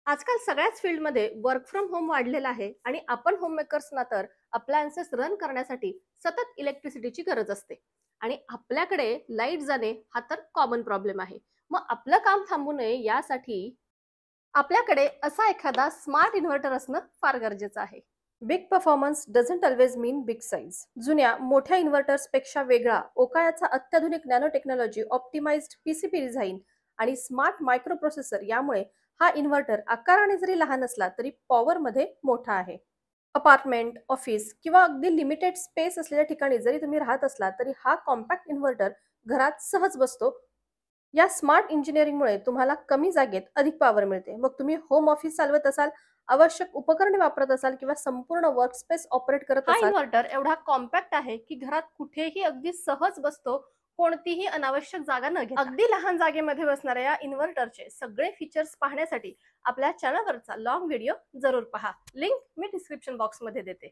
आजकाल सगळ्याच फील्डमध्ये वर्क फ्रॉम होम वाढलेलं आहे आणि आपण होममेकर्सना तर अप्लायन्सेस रन करण्यासाठी सतत इलेक्ट्रिसिटीची गरज असते आणि आपल्याकडे लाईट जाणे हा तर कॉमन प्रॉब्लेम आहे. मग आपलं काम थांबू नये यासाठी आपल्याकडे असा एखादा स्मार्ट इन्व्हर्टर असणं फार गरजेचं आहे. Big performance doesn't always mean big size. जुन्या मोठ्या इन्व्हर्टर्स पेक्षा वेगळा ओकायाचा अत्याधुनिक nano technology, optimised PCB design आणि स्मार्ट मायक्रो प्रोसेसर यामुळे हा इन्व्हर्टर आकाराने जरी लहान असला तरी पॉवरमध्ये मोठा आहे. अपार्टमेंट, ऑफिस किंवा अगदी लिमिटेड स्पेस असलेल्या ठिकाणी जरी तुम्ही राहत असला तरी हा कॉम्पॅक्ट इन्व्हर्टर घरात सहज बसतो. या स्मार्ट इंजिनिअरिंगमुळे तुम्हाला कमी जागेत अधिक पॉवर मिळते. मग तुम्ही होम ऑफिस चालवत असाल, आवश्यक उपकरणे वापरत असाल किंवा संपूर्ण वर्कस्पेस ऑपरेट करत हा असाल, इन्व्हर्टर एवढा कॉम्पॅक्ट आहे की घरात कुठेही अगदी सहज बसतो, कोणतीही अनावश्यक जागा न घेता. अगदी लहान जागेमध्ये बसणाऱ्या या इन्व्हर्टरचे सगळे फीचर्स पाहण्यासाठी आपल्या चॅनलवरचा लॉंग व्हिडिओ जरूर पहा. लिंक मी डिस्क्रिप्शन बॉक्समध्ये देते.